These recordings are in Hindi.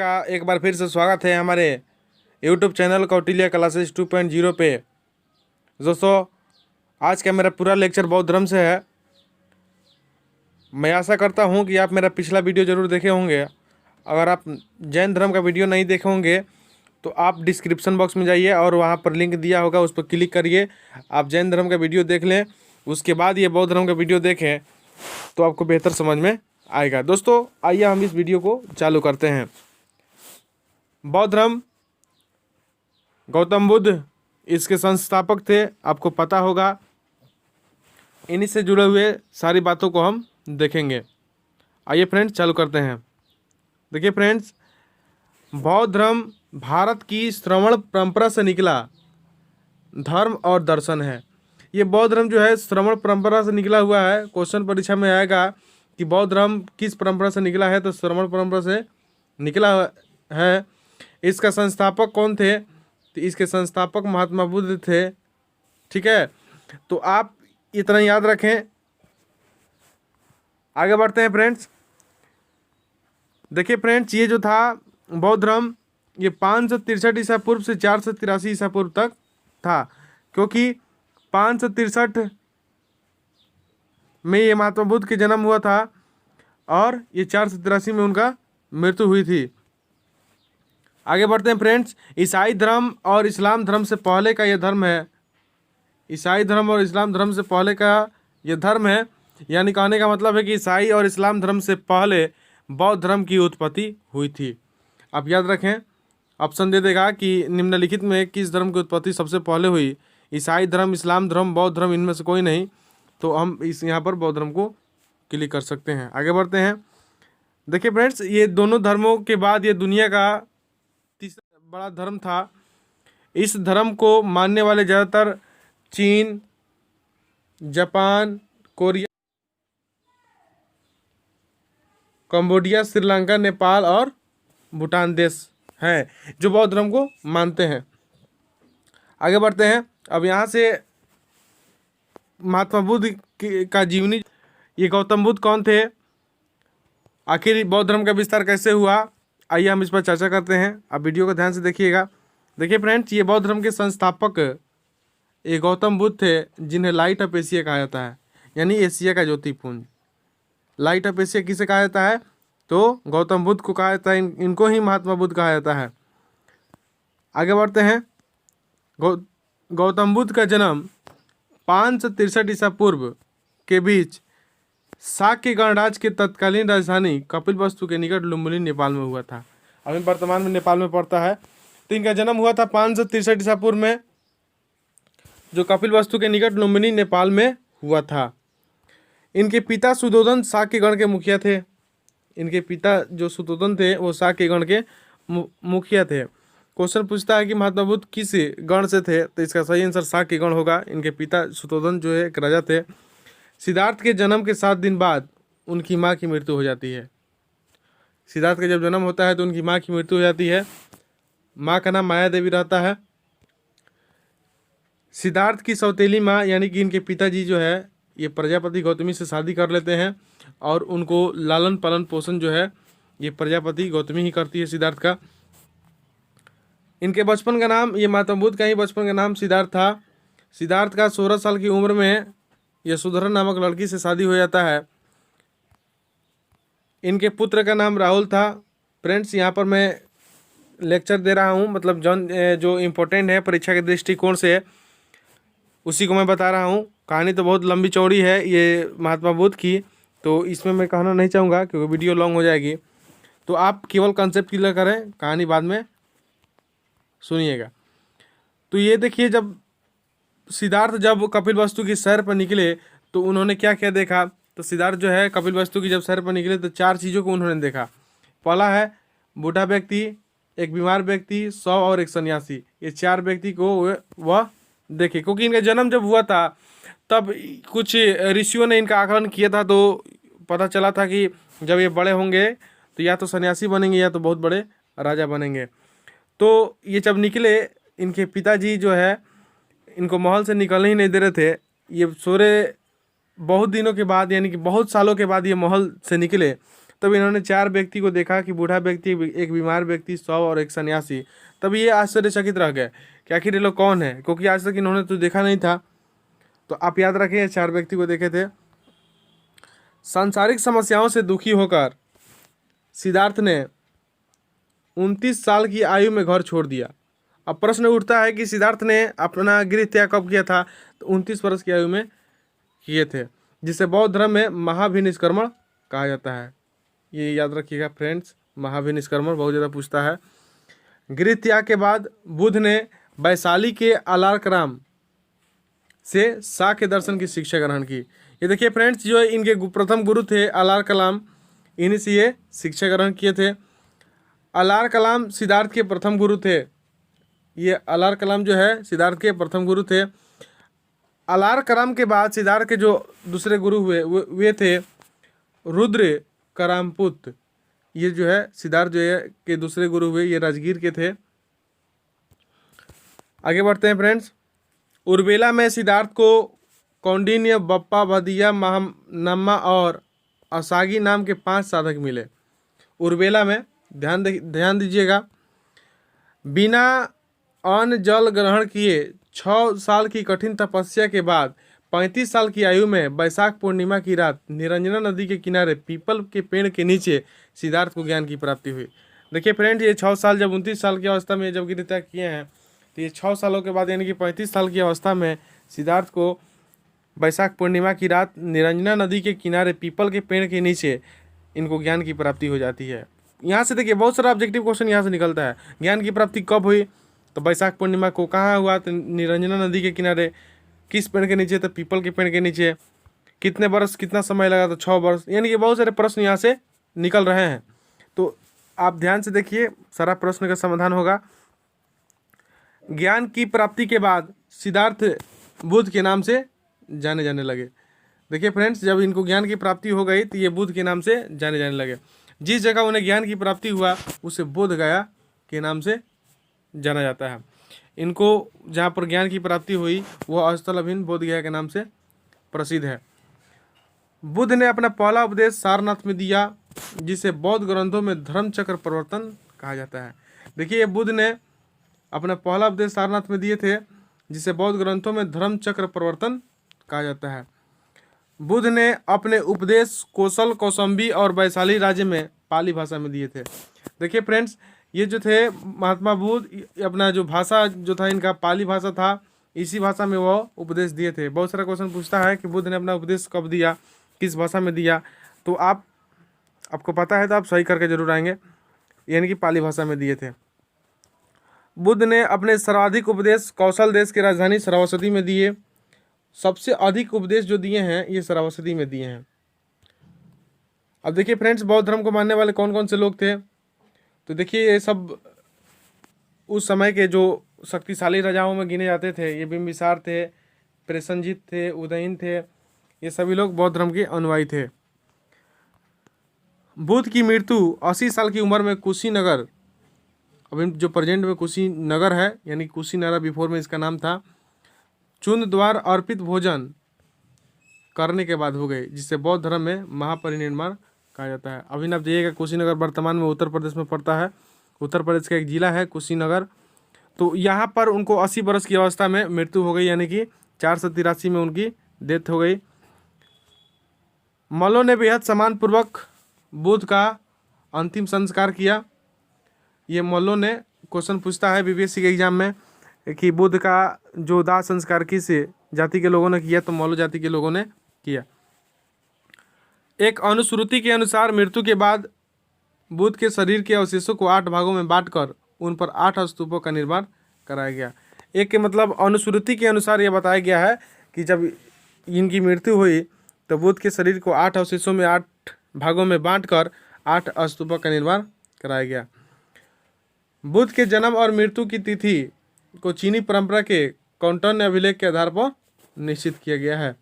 का एक बार फिर से स्वागत है हमारे YouTube चैनल कौटिल्य क्लासेस 2.0 पे। दोस्तों, आज का मेरा पूरा लेक्चर बौद्ध धर्म से है। मैं आशा करता हूँ कि आप मेरा पिछला वीडियो ज़रूर देखे होंगे। अगर आप जैन धर्म का वीडियो नहीं देखे होंगे तो आप डिस्क्रिप्शन बॉक्स में जाइए और वहाँ पर लिंक दिया होगा, उस पर क्लिक करिए। आप जैन धर्म का वीडियो देख लें, उसके बाद ये बौद्ध धर्म का वीडियो देखें तो आपको बेहतर समझ में आएगा। दोस्तों, आइए हम इस वीडियो को चालू करते हैं। बौद्ध धर्म, गौतम बुद्ध इसके संस्थापक थे, आपको पता होगा। इन्हीं से जुड़े हुए सारी बातों को हम देखेंगे। आइए फ्रेंड्स, चालू करते हैं। देखिए फ्रेंड्स, बौद्ध धर्म भारत की श्रवण परंपरा से निकला धर्म और दर्शन है। ये बौद्ध धर्म जो है श्रवण परंपरा से निकला हुआ है। क्वेश्चन परीक्षा में आएगा कि बौद्ध धर्म किस परंपरा से निकला है, तो श्रवण परंपरा से निकला है। इसका संस्थापक कौन थे? तो इसके संस्थापक महात्मा बुद्ध थे। ठीक है, तो आप इतना याद रखें। आगे बढ़ते हैं फ्रेंड्स। देखिए फ्रेंड्स, ये जो था बौद्ध धर्म, ये 563 ईसा पूर्व से 483 ईसा पूर्व तक था, क्योंकि 563 में ये महात्मा बुद्ध के जन्म हुआ था और ये 483 में उनका मृत्यु हुई थी। आगे बढ़ते हैं फ्रेंड्स। ईसाई धर्म और इस्लाम धर्म से पहले का ये धर्म है। ईसाई धर्म और इस्लाम धर्म से पहले का ये धर्म है, यानी कहने का मतलब है कि ईसाई और इस्लाम धर्म से पहले बौद्ध धर्म की उत्पत्ति हुई थी। आप याद रखें, ऑप्शन दे देगा कि निम्नलिखित में किस धर्म की उत्पत्ति सबसे पहले हुई? ईसाई धर्म, इस्लाम धर्म, बौद्ध धर्म, इनमें से कोई नहीं। तो हम यहाँ पर बौद्ध धर्म को क्लिक कर सकते हैं। आगे बढ़ते हैं। देखिए फ्रेंड्स, ये दोनों धर्मों के बाद ये दुनिया का तीसरा बड़ा धर्म था। इस धर्म को मानने वाले ज़्यादातर चीन, Japan, Korea, Cambodia, Sri Lanka, Nepal और भूटान देश हैं जो बौद्ध धर्म को मानते हैं। आगे बढ़ते हैं। अब यहाँ से महात्मा बुद्ध का जीवनी, ये गौतम बुद्ध कौन थे, आखिर बौद्ध धर्म का विस्तार कैसे हुआ, आइए हम इस पर चर्चा करते हैं। आप वीडियो को ध्यान से देखिएगा। देखिए फ्रेंड्स, ये बौद्ध धर्म के संस्थापक ये गौतम बुद्ध थे, जिन्हें लाइट ऑफ एशिया कहा जाता है, यानी एशिया का ज्योतिपुंज। लाइट ऑफ एशिया किसे कहा जाता है? तो गौतम बुद्ध को कहा जाता है। इनको ही महात्मा बुद्ध कहा जाता है। आगे बढ़ते हैं। गौतम बुद्ध का जन्म 563 ईसा पूर्व के बीच शाक्य गणराज्य के तत्कालीन राजधानी कपिलवस्तु के निकट लुम्बिनी, नेपाल में हुआ था। अभी वर्तमान में नेपाल में पड़ता है। तो इनका जन्म हुआ था 563 ईसा पूर्व में, जो कपिलवस्तु के निकट लुम्बिनी, नेपाल में हुआ था। इनके पिता सुधोधन शाक्य गण के मुखिया थे। इनके पिता जो सुधोधन थे वो शाक्य गण के मुखिया थे। क्वेश्चन पूछता है कि महात्मा बुद्ध किस गण से थे, तो इसका सही आंसर शाक्य गण होगा। इनके पिता सुधोधन जो है एक राजा थे। सिद्धार्थ के जन्म के 7 दिन बाद उनकी माँ की मृत्यु हो जाती है। सिद्धार्थ का जब जन्म होता है तो उनकी माँ की मृत्यु हो जाती है। माँ का नाम माया देवी रहता है। सिद्धार्थ की सौतेली माँ यानी कि इनके पिताजी जो है ये प्रजापति गौतमी से शादी कर लेते हैं और उनको लालन पालन पोषण जो है ये प्रजापति गौतमी ही करती है सिद्धार्थ का। इनके बचपन का नाम, ये महात्मा बुद्ध का ही बचपन का नाम सिद्धार्थ था। सिद्धार्थ का 16 साल की उम्र में यशोधरा नामक लड़की से शादी हो जाता है। इनके पुत्र का नाम राहुल था। फ्रेंड्स, यहाँ पर मैं लेक्चर दे रहा हूँ, मतलब जो इम्पोर्टेंट है परीक्षा के दृष्टिकोण से उसी को मैं बता रहा हूँ। कहानी तो बहुत लंबी चौड़ी है ये महात्मा बुद्ध की, तो इसमें मैं कहना नहीं चाहूँगा क्योंकि वीडियो लॉन्ग हो जाएगी। तो आप केवल कंसेप्ट क्लियर करें, कहानी बाद में सुनिएगा। तो ये देखिए, जब सिद्धार्थ जब कपिलवस्तु की सैर पर निकले तो उन्होंने क्या क्या देखा? तो सिद्धार्थ जो है कपिलवस्तु की जब सैर पर निकले तो 4 चीज़ों को उन्होंने देखा। पहला है बूढ़ा व्यक्ति, एक बीमार व्यक्ति, शव और एक सन्यासी। ये 4 व्यक्ति को वह देखे, क्योंकि इनका जन्म जब हुआ था तब कुछ ऋषियों ने इनका आकलन किया था, तो पता चला था कि जब ये बड़े होंगे तो या तो सन्यासी बनेंगे या तो बहुत बड़े राजा बनेंगे। तो ये जब निकले, इनके पिताजी जो है इनको महल से निकलने ही नहीं दे रहे थे। ये सोरे बहुत दिनों के बाद, यानी कि बहुत सालों के बाद ये महल से निकले, तब तब इन्होंने 4 व्यक्ति को देखा कि बूढ़ा व्यक्ति, एक बीमार व्यक्ति, शव और एक सन्यासी। तब ये आश्चर्यचकित रह गए कि आखिर ये लोग कौन है, क्योंकि आज तक इन्होंने तो देखा नहीं था। तो आप याद रखें, ये 4 व्यक्ति को देखे थे। सांसारिक समस्याओं से दुखी होकर सिद्धार्थ ने 29 साल की आयु में घर छोड़ दिया। अब प्रश्न उठता है कि सिद्धार्थ ने अपना गृह त्याग कब किया था? तो 29 वर्ष की आयु में किए थे, जिसे बौद्ध धर्म में महाभिनिष्क्रमण कहा जाता है। ये याद रखिएगा फ्रेंड्स, महाभिनिष्क्रमण बहुत ज़्यादा पूछता है। गृह त्याग के बाद बुद्ध ने वैशाली के अलारकराम से सांख्य दर्शन की शिक्षा ग्रहण की। ये देखिए फ्रेंड्स, जो इनके प्रथम गुरु थे अलार कलाम, इन्हीं से ये शिक्षा ग्रहण किए थे। अलार कलाम सिद्धार्थ के प्रथम गुरु थे। ये अलार कलाम जो है सिद्धार्थ के प्रथम गुरु थे। अलार कलाम के बाद सिद्धार्थ के जो दूसरे गुरु हुए वे थे रुद्र करामपुत। ये जो है सिद्धार्थ जो है के दूसरे गुरु हुए, ये राजगीर के थे। आगे बढ़ते हैं फ्रेंड्स। उर्वेला में सिद्धार्थ को कौंडिन्य, बप्पा, भदिया, महानम्मा और असागी नाम के 5 साधक मिले। उर्वेला में ध्यान दीजिएगा, बिना अन्न जल ग्रहण किए 6 साल की कठिन तपस्या के बाद 35 साल की आयु में वैशाख पूर्णिमा की रात निरंजना नदी के किनारे पीपल के पेड़ के नीचे सिद्धार्थ को ज्ञान की प्राप्ति हुई। देखिए फ्रेंड्स, ये 6 साल, जब 29 साल की अवस्था में जब गृह त्याग किए हैं, तो ये 6 सालों के बाद यानी कि 35 साल की अवस्था में सिद्धार्थ को वैशाख पूर्णिमा की रात निरंजना नदी के किनारे पीपल के पेड़ के नीचे इनको ज्ञान की प्राप्ति हो जाती है। यहाँ से देखिए बहुत सारा ऑब्जेक्टिव क्वेश्चन यहाँ से निकलता है। ज्ञान की प्राप्ति कब हुई? तो वैशाख पूर्णिमा को। कहाँ हुआ? तो निरंजना नदी के किनारे। किस पेड़ के नीचे? तो पीपल के पेड़ के नीचे। कितने वर्ष, कितना समय लगा? तो 6 वर्ष। यानी कि बहुत सारे प्रश्न यहाँ से निकल रहे हैं, तो आप ध्यान से देखिए, सारा प्रश्न का समाधान होगा। ज्ञान की प्राप्ति के बाद सिद्धार्थ बुद्ध के नाम से जाने जाने लगे। देखिए फ्रेंड्स, जब इनको ज्ञान की प्राप्ति हो गई तो ये बुद्ध के नाम से जाने जाने लगे। जिस जगह उन्हें ज्ञान की प्राप्ति हुआ उसे बोध गया के नाम से जाना जाता है। इनको जहाँ पर ज्ञान की प्राप्ति हुई वह स्थल अभी बोध गया के नाम से प्रसिद्ध है। बुद्ध ने अपना पहला उपदेश सारनाथ में दिया, जिसे बौद्ध ग्रंथों में धर्म चक्र प्रवर्तन कहा जाता है। देखिए, बुद्ध ने अपना पहला उपदेश सारनाथ में दिए थे, जिसे बौद्ध ग्रंथों में धर्म चक्र प्रवर्तन कहा जाता है। बुद्ध ने अपने उपदेश कौशल, कौशाम्बी और वैशाली राज्य में पाली भाषा में दिए थे। देखिए फ्रेंड्स, ये जो थे महात्मा बुद्ध, अपना जो भाषा जो था इनका पाली भाषा था, इसी भाषा में वो उपदेश दिए थे। बहुत सारा क्वेश्चन पूछता है कि बुद्ध ने अपना उपदेश कब दिया, किस भाषा में दिया, तो आपको पता है तो आप सही करके जरूर आएंगे, यानी कि पाली भाषा में दिए थे। बुद्ध ने अपने सर्वाधिक उपदेश कौशल देश की राजधानी श्रावस्ती में दिए। सबसे अधिक उपदेश जो दिए हैं ये श्रावस्ती में दिए हैं। अब देखिए फ्रेंड्स, बौद्ध धर्म को मानने वाले कौन कौन से लोग थे? तो देखिए, ये सब उस समय के जो शक्तिशाली राजाओं में गिने जाते थे। ये बिम्बिसार थे, प्रसेनजीत थे, उदयन थे, ये सभी लोग बौद्ध धर्म के अनुयायी थे। बुद्ध की मृत्यु 80 साल की उम्र में कुशीनगर, अभी जो प्रेजेंट में कुशीनगर है, यानी कुशीनगर बिफोर में इसका नाम था, चुन द्वार अर्पित भोजन करने के बाद हो गई, जिससे बौद्ध धर्म में महापरिनिर्वाण कहा जाता है। अभी आप जाइएगा, कुशीनगर वर्तमान में उत्तर प्रदेश में पड़ता है। उत्तर प्रदेश का एक जिला है कुशीनगर। तो यहाँ पर उनको 80 वर्ष की अवस्था में मृत्यु हो गई, यानी कि 483 में उनकी डेथ हो गई। मल्लों ने बेहद सम्मानपूर्वक बुद्ध का अंतिम संस्कार किया। ये मल्लों ने क्वेश्चन पूछता है बीपीएससी के एग्जाम में कि बुद्ध का जो दाह संस्कार किस जाति के लोगों ने किया, तो मल्लो जाति के लोगों ने किया। एक अनुश्रुति के अनुसार मृत्यु के बाद बुद्ध के शरीर के अवशेषों को 8 भागों में बांटकर उन पर 8 स्तूपों का निर्माण कराया गया। एक के मतलब अनुश्रुति के अनुसार यह बताया गया है कि जब इनकी मृत्यु हुई तो बुद्ध के शरीर को 8 अवशेषों में 8 भागों में बांटकर 8 स्तूपों का निर्माण कराया गया। बुद्ध के जन्म और मृत्यु की तिथि को चीनी परंपरा के कौंटन्य अभिलेख के आधार पर निश्चित किया गया है।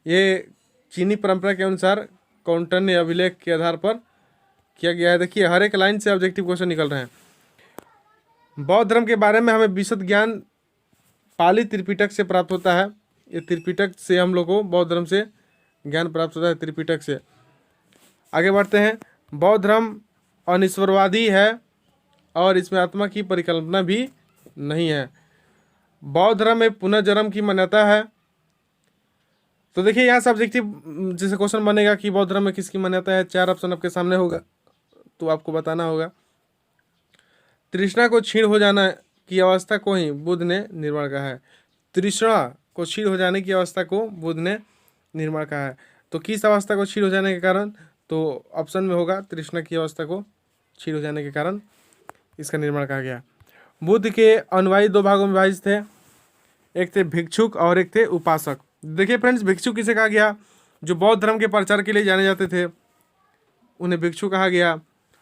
ये चीनी परंपरा के अनुसार कौंटन्य अभिलेख के आधार पर किया गया है। देखिए, हर एक लाइन से ऑब्जेक्टिव क्वेश्चन निकल रहे हैं। बौद्ध धर्म के बारे में हमें विशद ज्ञान पाली त्रिपिटक से प्राप्त होता है। ये त्रिपिटक से हम लोग को बौद्ध धर्म से ज्ञान प्राप्त होता है, त्रिपिटक से। आगे बढ़ते हैं। बौद्ध धर्म अनिश्वरवादी है और इसमें आत्मा की परिकल्पना भी नहीं है। बौद्ध धर्म में पुनर्जन्म की मान्यता है। तो देखिए यहाँ सब्जेक्टिव जैसे क्वेश्चन बनेगा कि बौद्ध धर्म में किसकी मान्यता है, 4 ऑप्शन आपके सामने होगा तो आपको बताना होगा। तृष्णा को क्षीण हो जाना की अवस्था को ही बुद्ध ने निर्माण कहा है। तृष्णा को क्षीण हो जाने की अवस्था को बुद्ध ने निर्माण कहा है। तो किस अवस्था को क्षीण हो जाने के कारण, तो ऑप्शन में होगा तृष्णा की अवस्था को क्षीण हो जाने के कारण इसका निर्माण कहा गया। बुद्ध के अनुयायी 2 भागों में विभाजित थे, एक थे भिक्षुक और एक थे उपासक। देखिए फ्रेंड्स, भिक्षुक किसे कहा गया, जो बौद्ध धर्म के प्रचार के लिए जाने जाते थे उन्हें भिक्षु कहा गया,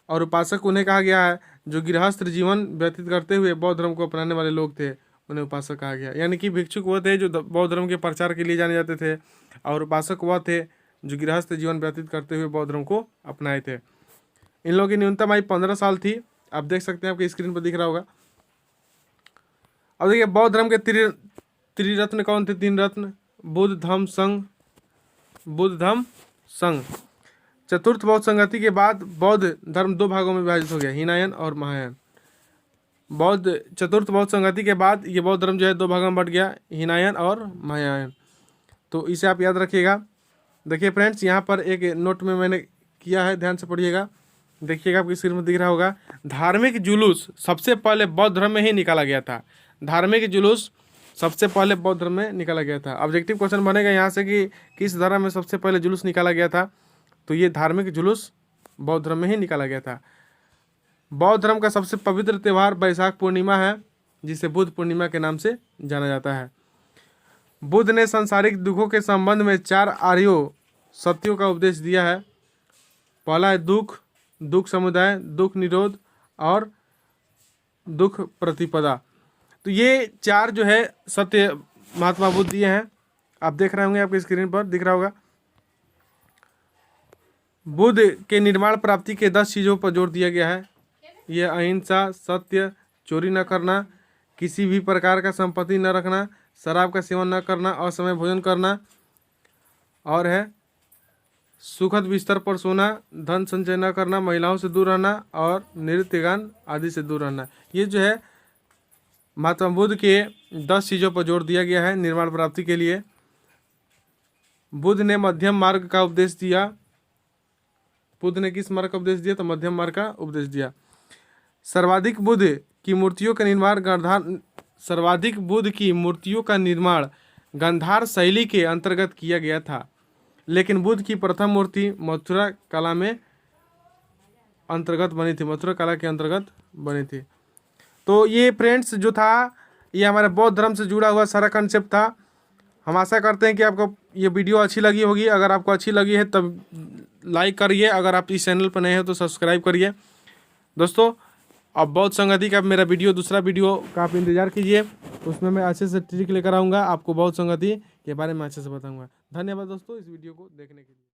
और उपासक उन्हें कहा गया है जो गृहस्थ जीवन व्यतीत करते हुए बौद्ध धर्म को अपनाने वाले लोग थे, उन्हें उपासक कहा गया। यानी कि भिक्षुक वो थे जो बौद्ध धर्म के प्रचार के लिए जाने जाते थे, और उपासक वह थे जो गृहस्थ जीवन व्यतीत करते हुए बौद्ध धर्म को अपनाए थे। इन लोगों की न्यूनतम आयु 15 साल थी। आप देख सकते हैं, आपकी स्क्रीन पर दिख रहा होगा। अब देखिए बौद्ध धर्म के त्रिरत्न कौन थे, 3 रत्न, बुद्ध धम्म संघ, बुद्ध धम्म संघ। चतुर्थ बौद्ध संगति के बाद बौद्ध धर्म 2 भागों में विभाजित हो गया, हीनयान और महायान। चतुर्थ बौद्ध संगति के बाद ये बौद्ध धर्म जो है 2 भागों में बट गया, हीनयान और महायान। तो इसे आप याद रखिएगा। देखिए फ्रेंड्स, यहाँ पर एक नोट में मैंने किया है, ध्यान से पढ़िएगा। देखिएगा, आपकी स्क्रीन में दिख रहा होगा। धार्मिक जुलूस सबसे पहले बौद्ध धर्म में ही निकाला गया था। धार्मिक जुलूस सबसे पहले बौद्ध धर्म में निकाला गया था। ऑब्जेक्टिव क्वेश्चन बनेगा यहाँ से कि किस धर्म में सबसे पहले जुलूस निकाला गया था, तो ये धार्मिक जुलूस बौद्ध धर्म में ही निकाला गया था। बौद्ध धर्म का सबसे पवित्र त्यौहार बैसाख पूर्णिमा है, जिसे बुद्ध पूर्णिमा के नाम से जाना जाता है। बुद्ध ने सांसारिक दुखों के संबंध में 4 आर्यों सत्यों का उपदेश दिया है। पहला है दुख, दुख समुदाय, दुख निरोध और दुख प्रतिपदा। तो ये 4 जो है सत्य महात्मा बुद्ध दिए हैं। आप देख रहे होंगे, आपकी स्क्रीन पर दिख रहा होगा। बुद्ध के निर्माण प्राप्ति के 10 चीज़ों पर जोर दिया गया है। यह अहिंसा, सत्य, चोरी न करना, किसी भी प्रकार का संपत्ति न रखना, शराब का सेवन न करना, असमय भोजन करना, और है सुखद बिस्तर पर सोना, धन संचय न करना, महिलाओं से दूर रहना और नृत्य गान आदि से दूर रहना। ये जो है महात्मा बुद्ध के 10 चीज़ों पर जोर दिया गया है निर्माण प्राप्ति के लिए। बुद्ध ने मध्यम मार्ग का उपदेश दिया। बुद्ध ने किस मार्ग का उपदेश दिया, तो मध्यम मार्ग का उपदेश दिया। सर्वाधिक बुद्ध की मूर्तियों का निर्माण गांधार शैली के अंतर्गत किया गया था, लेकिन बुद्ध की प्रथम मूर्ति मथुरा कला में अंतर्गत बनी थी, मथुरा कला के अंतर्गत बनी थी। तो ये फ्रेंड्स जो था, ये हमारे बौद्ध धर्म से जुड़ा हुआ सारा कंसेप्ट था। हम आशा करते हैं कि आपको ये वीडियो अच्छी लगी होगी। अगर आपको अच्छी लगी है तब लाइक करिए, अगर आप इस चैनल पर नए हैं तो सब्सक्राइब करिए। दोस्तों, अब बौद्ध संगति का मेरा दूसरा वीडियो का आप इंतज़ार कीजिए, उसमें मैं अच्छे से ट्रिक लेकर आऊँगा, आपको बौद्ध संगति के बारे में अच्छे से बताऊँगा। धन्यवाद दोस्तों इस वीडियो को देखने के लिए।